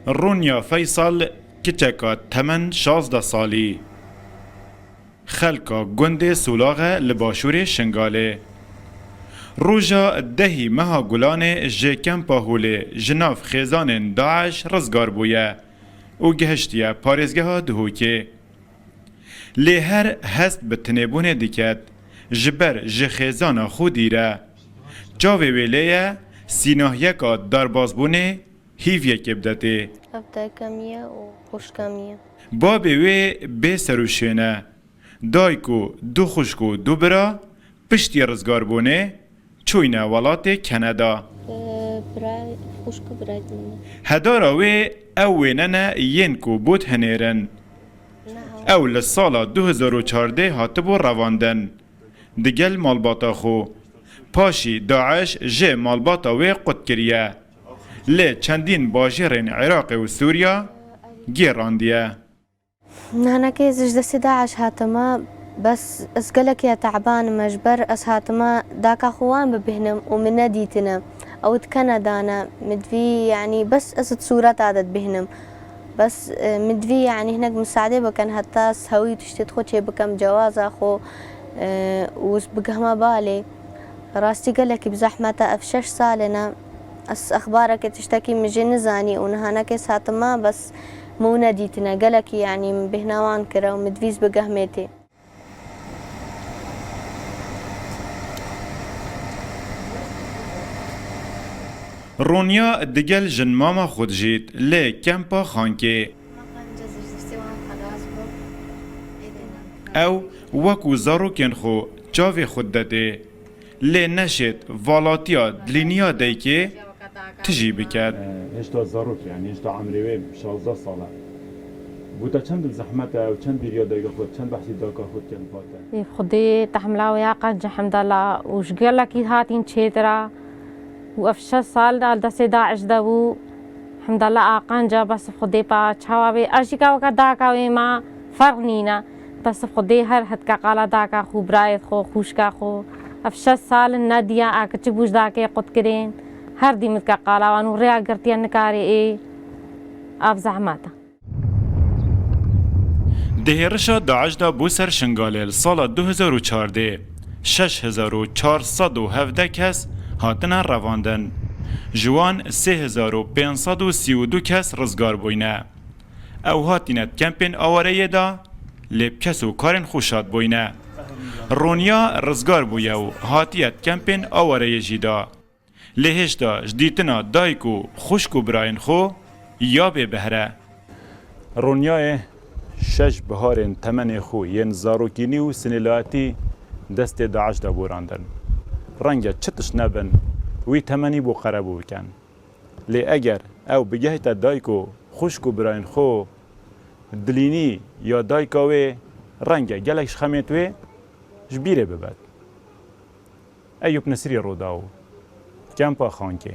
رونیا فیصل کچکا تمن 16 سالی خلکا گند سولاغ لباشور شنگاله روژا دهی مها گلان جکم پاهوله جناف خیزان داعش رزگار بویه او گهشتیه پارزگاه دهوکه لی هر هست به تنبون دیکت جبر جخیزان خودیره جاوه ویلیه سیناه یکا دربازبونه هیویه کبدته ابدا کمیه و خوش کمیه بابی وی بی سروشینه دایکو دو خوشکو دو برا پشتی رزگار بونه چوینه ولات کندا برای خوشکو برای منه هدارا وی اویننه ینکو بود هنیرن او لسالا 2014 هاتبو رواندن دگل مالباتا خو پاشی داعش جه مالباتا وی قد کریه لی چندین باجرین عراق و سوریا گیراندیه نانا كيزج دسي داعش هاتما بس اسقلك يا تعبان مجبر اس هاتما داك اخوان ببهنم ومن ناديتنا او تكندانا مدفي يعني بس اسد صورات عدد بهنم بس مدفي يعني هناك مساعدة بكن حتى سهوي تشتت خو شي بكم جواز اخو وس بقهما بالي راستي قالك بزحمة افشش سالنا اس اخبارك تشتكي من جنزاني ونهانا كيس هاتما بس مو ناديتنا قالك يعني بهناوان كرا ومدفيز بقهمتي رونیا دگل جن ماما خود جید لی کمپا خانکه او وکو زاروکن خو چاوی خود داده لی نشد والاتیا دلینیا دی که تجی بکد هشتا زاروک يعني هشتا عمري 16 ساله بودا چند زحمته و چند بیریا دایگه خود چند بحثی داکا خود کن فاته خدي تحملا ويا قنج الحمد لله وش قال لك هاتين تشيترا وافش صال دال دس داعش دبو الحمد لله قنجا بس خدي با تشاوي اشيكا وكداكا وما فرنينا بس خدي هر حد قالا داكا خو برايت خو خوشكا خو افش صال الناديه اكتبوش داكي قد كرين هر دي متك قالا وانو ريا قرتي النكاري ايه اف زحماته دهرشا داعش دا بو سر شنگالیل سال 2014 6417 کس هاتنا رواندن جوان 3532 کس رزگار بوینه او هاتینت کمپین آواره دا لیب کس و کارن خوشاد بوینه رونیا رزگار بویه و هاتیت کمپین آواره جیدا لیهش دا جدیتنا دایکو خوشکو براین خو یا به بهره رونیای شش بهارن تمن خو ین زاروکینی و سنیلاتی دست داعش دا بوراندن رنگا چتش نبن وی تمنی بو قربو بکن لی اگر او بگهت دایکو خوشکو براین خو دلینی یا دایکاوی رنگا گلکش خمیتوی جبیره ببد ایوب نصری رو داو کمپا خانکه